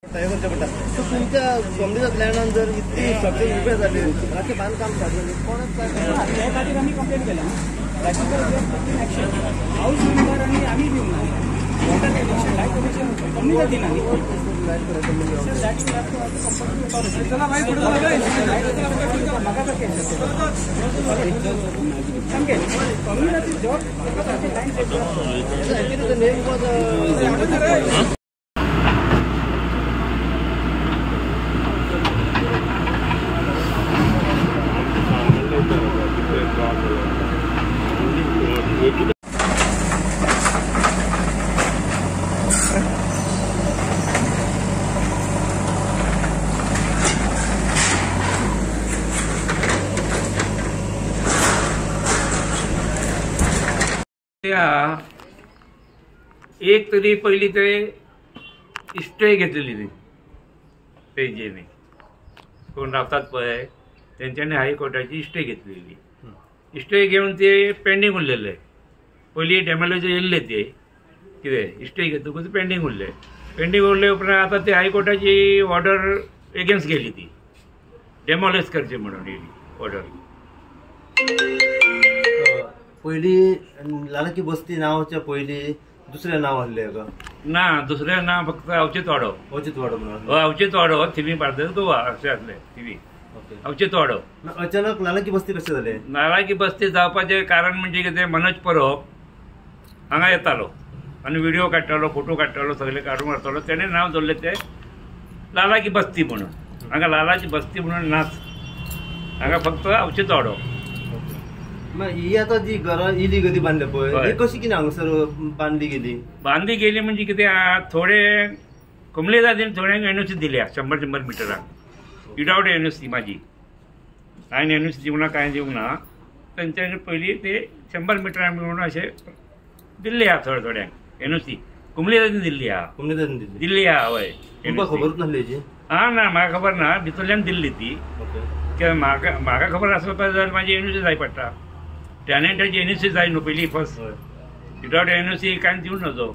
तुमच्या कॉम्युनिटीच्या प्लॅनान जर इतकी स्ट्रक्चर उभे झाले राखी बांधकाम झाले कोणच या खातीर आम्ही कंप्लेंट केला हाऊस मेंबर आणि आम्ही घेऊन वॉटर कनेक्शन लाईट कनेक्शन कमी दिना जॉब एक तरी पहिली ते स्टे घेतलेली तेंच्यानी कोण रावतात पळय तेंच्यानी हायकोर्टाची स्टे घेतलेली स्टे घेऊन ते पेंडिंग उरलेले पयलीं डॅमोलिज येयल्ले ते कितें स्टे घेतकूच पेंडिंग उरले उपरांत आतां ते हायकोर्टाची ऑर्डर एगेन्स्ट गेली ती डॅमोलिज करचे म्हणून येयली ऑर्डर पहिली लालाकी बस्ती नावाच्या पहिली दुसरें नाव आहलें का ना दुसरें नाव फक्त अवचित वाडो म्हणून अवचित वाडो थिवी पार्दस गोवा अशें आसलें थिवी अवचित वाडो अचानक लालाकी बस्ती कशें जालें लालाकी बस्ती जावपाचें कारण म्हणजे कितें मनोज परब हांगा येतालो आनी व्हिडिओ काडटालो फोटो काडटालो सगळे काडून व्हरतालो तेणें नांव दवरलें तें लालाकी बस्ती म्हणून हांगा लालाची बस्ती म्हणून नाच हांगा फक्त अवचित वाडो ही आता जी घरां इलिगली बांधल्या पळय कशी कितें हांगासर बांधली गेली म्हणजे कितें थोडे कमले जातीन थोड्यांक एनओसी दिल्या 100 मिटरांक विदावट एनओसी माझी हांवें एनओसी दिवना कांय दिवना तेंच्यांनी पयलीं ते 100 मिटरांक म्हणून अशें दिल्ले आहा थोड्यांक एनओसी कुमले जातीन दिल्ली आहा हय खबर नासली ना म्हाका खबर ना भितरल्यान दिल्ली ती म्हाका खबर आसपाक जाल्यार म्हाजी एनओसी जाय पडटा टॅनंटाची एनओसी जाय न्हू पयलीं फर्स्ट विदावट एनओसी कांय दिवं नजो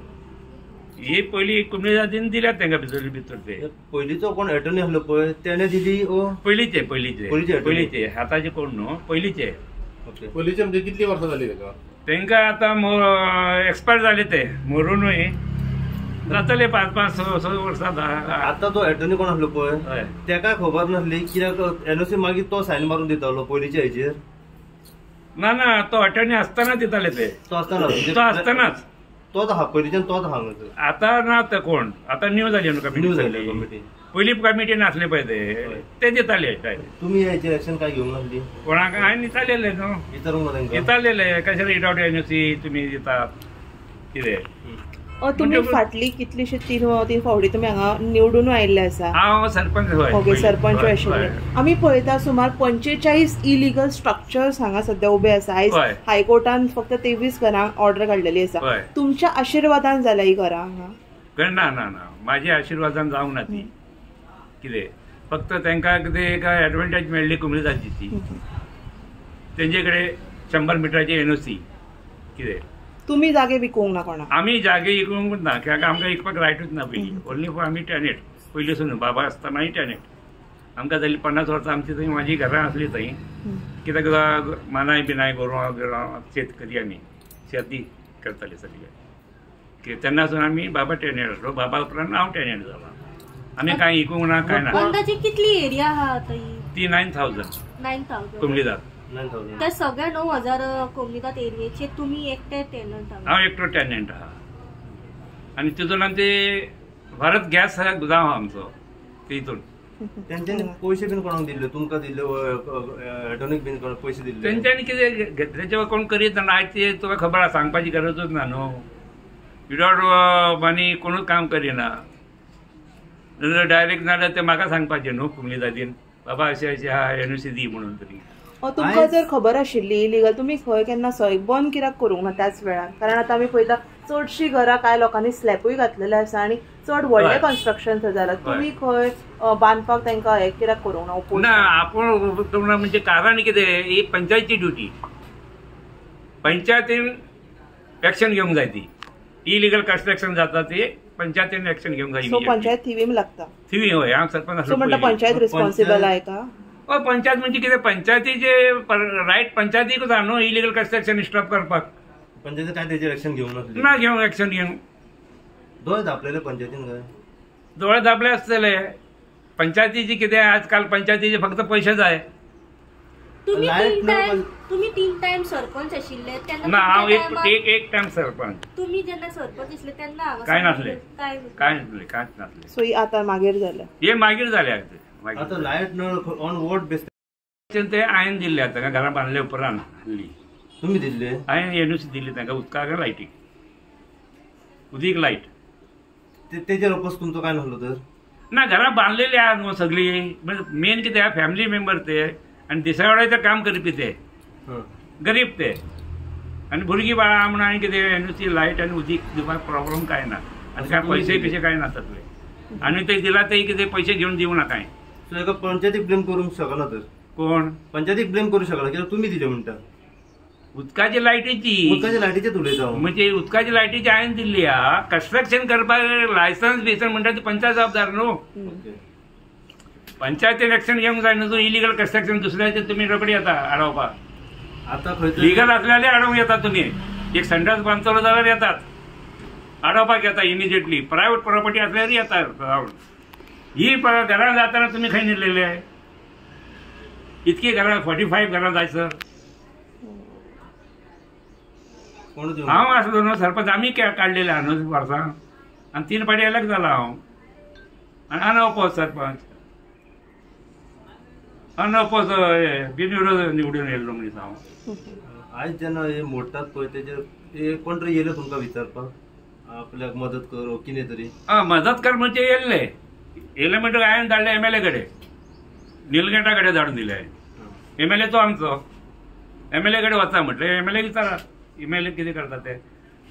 ही पयलीं कुमले जातीन दिल्यात तांकां भितर ते पयलींचो कोण एटर्नी आहलो पळय तेणे दिली पयलींचे आतांचे कोण न्हू पयलींचे म्हणजे कितली वर्सां जाली तांकां आतां एक्सपायर जाले ते मरूनय जातले 5-6 वर्सां आतां तो एटर्नी कोण आहलो पळय तेका खबर नासली कित्याक एनओसी मागीर तो सायन मारून दितालो पयलींच्या हेचेर ना तो अटर्नी असताना दिताले ते तो असतानाच तोच आहा पयलींच्यान तोच आहा आता ना ते कोण आता न्यू जाली न्हू कमिटी पयलीं कमिटी नासले पळय ते दिताले तुमी हेचेर एक्शन काय घेवंक नासली कोणाक हांवें दितालेले न्हू दितालेले कशें विदावट एनओसी तुमी दितात कितें तुम्ही फाटली कितलीशी 3 फावटी तुम्ही हांगा निवडून आयिल्ले आसा हांव सरपंच ओके सरपंच आशिल्ले आमी पळयता सुमार 45 इलिगल स्ट्रक्चर्स हांगा सध्या उबे आसा आयज हायकोर्टान फक्त 23 घरांक ऑर्डर काडलेली आसा तुमच्या आशिर्वादान जाल्या ही घरां हांगा ना माझ्या आशिर्वादान जावंक ना ती कितें फक्त तांकां कितें एक एडवांटेज मेळ्ळी कुमली जातीची तेंचे कडेन 100 मिटराची एनओसी कितें तुम्ही जागे विकूंक ना कोणाक आमी जागे विकूंकूच ना कित्याक आमकां विकपाक रायटूच ना पयलीं ओन्ली फॉर आमी टॅनेट पयलींसून बाबा आसतनाय टॅनेट आमकां जाली 50 वर्सां आमची थंय म्हाजी घरां आसली थंय कित्याक मानाय बिनाय गोरवां शेतकरी आमी शेती करताले सगळे तेन्नासून आमी बाबा टॅनेट आसलो बाबा उपरांत हांव टॅनेट जाला आमी कांय विकूंक ना कांय ना कितली एरिया आहा ती 9000 कुमली जात त्या सगळ्या 9000 कोमनीदात एरियेचे तुम्ही एकटे टेनंट आहात हांव एकटो टेनंट आहा आनी तितून आमी भारत गॅस जावं आमचो तितून तेंच्यांनी पयशे बीन कोणाक दिल्ले तुमकां दिल्ले एटर्नीक बीन पयशे दिल्ले तेंच्यांनी कितें घेतल्याचे कोण करीत ना आयज ते तुका खबर आसा सांगपाची गरजूच ना न्हू विदावट मनी कोणूच काम करिना डायरेक्ट नाल्यार ते म्हाका सांगपाचें न्हू कुमली जातीन बाबा अशें आहा एनओसी दी म्हणून तरी तुमकां जर खबर आशिल्ली इलिगल तुमी खंय केन्ना सय बंद कित्याक करूंक ना त्याच वेळार कारण आतां आमी पळयता चडशीं घरां कांय लोकांनी स्लॅपूय घातलेले आसा आनी चड व्हडले कन्स्ट्रक्शन जालां तुमी खंय बांदपाक तांकां हें कित्याक करूंक ना आपूण म्हणजे कारण कितें ही पंचायतीची ड्युटी पंचायतीन एक्शन घेवंक जाय ती इलिगल कन्स्ट्रक्शन जाता ती पंचायतीन एक्शन घेवंक जाय. सो पंचायत थिवीम लागता. थिवी होय, हांव सरपंच सो म्हणटा पंचायत रिस्पॉन्सिबल आहे का? हय, पंचायत म्हणजे कितें, पंचायतीचे रायट पंचायतीकूच आहा न्हू इलिगल कन्स्ट्रक्शन स्टॉप करपाक. पंचायती काय त्याचेर एक्शन घेवंक नासली ना घेवंक एक्शन घेवंक. दोळे धापलेले पंचायतीन काय दोळे धापले आसतले. पंचायतीची कितें आजकाल पंचायतीचे फक्त पयशे जाय. तुम्ही 3 टाइम सरपंच आशिल्ले तेन्ना ना हांव एक टायम सरपंच. तुम्ही जेन्ना सरपंच आसले तेन्ना हांगा काय नासले, काय कांयच नासले. सो आता मागीर जालें. हे मागीर जाले. आता लायट नळ ऑन वोट बेस ते हांवें दिल्ले तांकां घरां बांदले उपरांत हल्ली. तुम्ही दिल्ले? हांवें एनओसी दिल्ली तांकां उदकाक लायटीक. उदीक लायट तेजेर अपोज तुमचो काय नासलो तर? ना घरां बांदलेली आहा न्हू सगळी. मेन कितें आहा फॅमिली मेंबर ते आनी दिसावड्याचें काम करपी ते गरीब ते आनी भुरगीं बाळां म्हणून आनी कितें एनओसी लायट आनी उदीक दिवपाक प्रॉब्लेम काय ना. आनी काय पयशे बिशे काय नासतले. आनी ते दिला ते कितें पयशे घेवन दिवं नाका. सो एका पंचायतीक ब्लेम करूंक शकना तर? कोण पंचायतीक ब्लेम करूं शकना कित्याक तुमी दिले म्हणटा. उदकाची लायटीची लायटीचेच उलयता म्हणजे उदकाची लायटीची हांवें दिल्ली आहा. कन्स्ट्रक्शन करपाक लायसन्स बिसन म्हणटा ती पंचायत जबाबदार न्हू. पंचायतीन एक्शन घेवंक जाय न्हू. इलिगल कन्स्ट्रक्शन दुसऱ्याचे तुमी रोखडी येता अडवपाक. आता खंय लिगल असल्याले अडवूंक येता तुमी. एक संडास बांदतलो जाल्यार येतात अडवपाक येता इमिजिएटली. प्रायवेट प्रॉपर्टी असल्यार येतात. ही घरां जाताना तुमी खंय न्हिदलेले? इतकी घरां 45 घरां जाय सर. हांव आसलो न्हू सरपंच. आमी काडलेले आहा न्हू वर्सां आनी 3 फावटी इलेक्ट जाला हांव. आनी अनअपोज सरपंच अनअपोज बिनविरोध निवडून येयल्लो मनीस हांव. आयज जेन्ना हे मोडटात पळय तेजेर कोण तरी येयले तुमकां विचारपाक आपल्याक मदत कर कितें तरी? मदत कर म्हणजे येयले म्हणटकीर हांवें धाडले MLA कडेन. निलगेटा कडेन धाडून दिले. MLA तो आमचो. MLA कडेन वचा म्हटलें. MLA विचारा MLA कितें करता ते.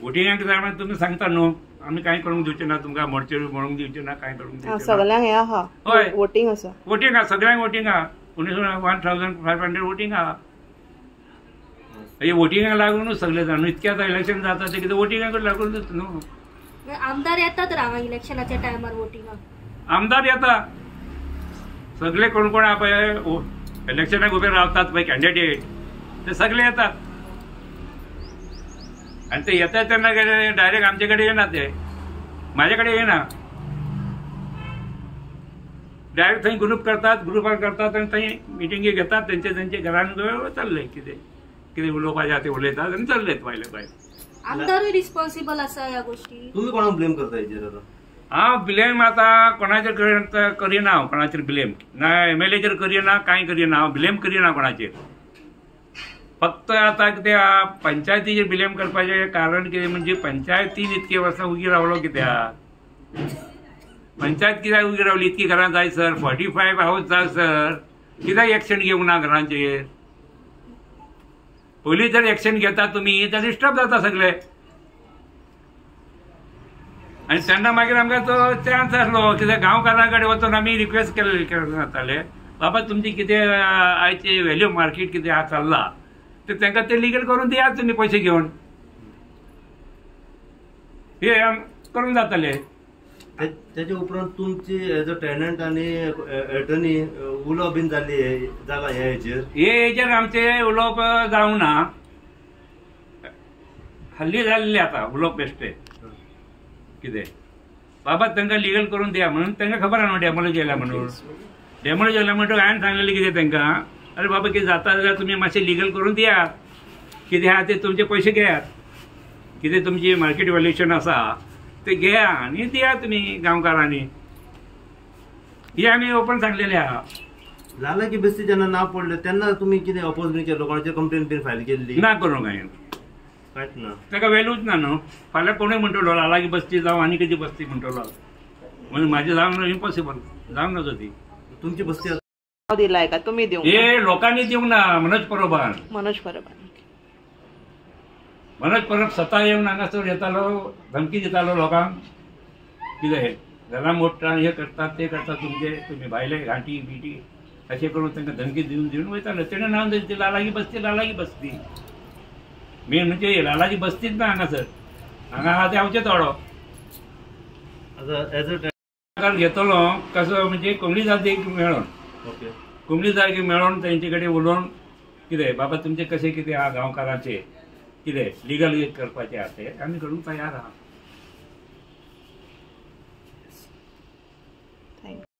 वोटिंगाक जाय तुमी सांगता न्हू आमी कांय करूंक दिवचे ना तुमकां. मोडचे म्हणूंक दिवचे ना कांय करूंक दिवचे ना. सगळ्यांक हें आहा. हय वोटिंग आसा. वोटिंग आहा सगळ्यांक वोटिंग आहा. 1500 वोटिंग आहा. हे वोटिंगाक लागून सगळे जाण इतके आतां इलेक्शन जाता ते कितें वोटिंगाक लागूनच न्हू. आमदार येतात हांगा इलेक्शनाच्या टायमार वोटिंगाक. आमदार येता सगळे कोण कोण पळय इलेक्शनाक उबे रावतात पळय कॅन्डिडेट ते सगळे येतात. आनी ते येतात तेन्ना डायरेक्ट आमचे कडेन येना. ते म्हाजे कडेन येना. डायरेक्ट थंय ग्रुपार करतात आनी थंय मिटिंगी घेतात. तेंचे घरान चल्ले कितें कितें उलोवपाचें ते उलयतात आनी चल्लेत भायले भायर. आमदारूय रिस्पॉन्सिबल आसा ह्या गोष्टी. तुम्ही कोणाक ब्लेम करता हेजेर? आता हांव ब्लेम आतां कोणाचेर करिना. हांव कोणाचेर ब्लेम ना MLAचेर करिना कांय करिना. हांव ब्लेम करिना कोणाचेर. फक्त आतां कितें पंचायतीचेर ब्लेम करपाचें कारण कितें म्हणजे पंचायतीन इतके वर्सां उगी रावलो कित्याक? पंचायत कित्याक उगी रावली? इतकी घरां जाय सर. 45 हाऊस जाय सर. कित्याक एक्शन घेवंक ना घरांचेर? पयलीं जर एक्शन घेता तुमी जाल्यार डिस्टर्ब जाता सगळे. आनी तेन्ना मागीर आमकां तो चान्स आसलो कित्याक गांवकारां कडेन वचून आमी रिक्वेस्ट केले जाताले बाबा तुमची कितें आयचे व्हॅल्यू मार्केट कितें आहा चल्ला ते तांकां ते लिगल करून दियात तुमी पयशे घेवन. हे करून जाताले. त्याच्या उपरांत तुमची एज अ टेनंट आनी एटर्नी उलोवप बीन जाला ह्या हेजेर आमचे उलोवप जावंक ना. हल्ली जाल्ले आतां उलोवप बेश्टे कितें बाबा तांकां लिगल करून दिया म्हणून तांकां खबर आहा न्हू डॅमोलेज येयला म्हणून. डॅमोलेज येयला म्हणटकीर हांवें सांगलेलें कितें तांकां अरे बाबा कितें जाता जाल्यार तुमी मातशें लिगल करून दियात. कितें आहा ते तुमचे पयशे घेयात. कितें तुमची मार्केट व्हॅल्युएशन आसा ते घेया आनी दिया तुमी गांवकारांनी. ही आमी ओपन सांगलेलें आहा. जालें की बेश्टी जेन्ना ना पडले तेन्ना तुमी कितें अपोज बी केलो? कोणाचेर कंप्लेन बीन फायल केल्ली? ना करूंक हांवें. कांयच ना. ताका व्हॅल्यूच ना न्हू. फाल्यां कोणूय म्हणटलो लालागी बस्ती जावं आनी कितें बस्ती म्हणटलो म्हणून म्हाजें जावंक इम्पॉसिबल जावंक नजो ती. तुमची बस्ती दिलाय का तुमी दिवंक? हे लोकांनी दिवंक ना. मनोज परब स्वता येवन हांगासर येतालो धमकी दितालो लोकांक कितें घरां मोडटा हे करतात ते करतात तुमचे तुमी भायले घांटी बिटी अशें करून तांकां धमकी दिवन वयतालो. तेणें नांव दिलें लालागी बस्ती. मेन म्हणजे लालाजी बस्तीच ना हांगासर. हांगा आहा ते हांवचेच वाडो. आता एज अ सरकार घेतलो कसं म्हणजे कोंकणी जातीक मेळोन ओके कोंकणी जातीक मेळोन तेंचे कडेन उलोवन कितें बाबा तुमचे कशें कितें आहा गांवकारांचे कितें लिगल करपाचें आहा तें आमी करूंक तयार आहा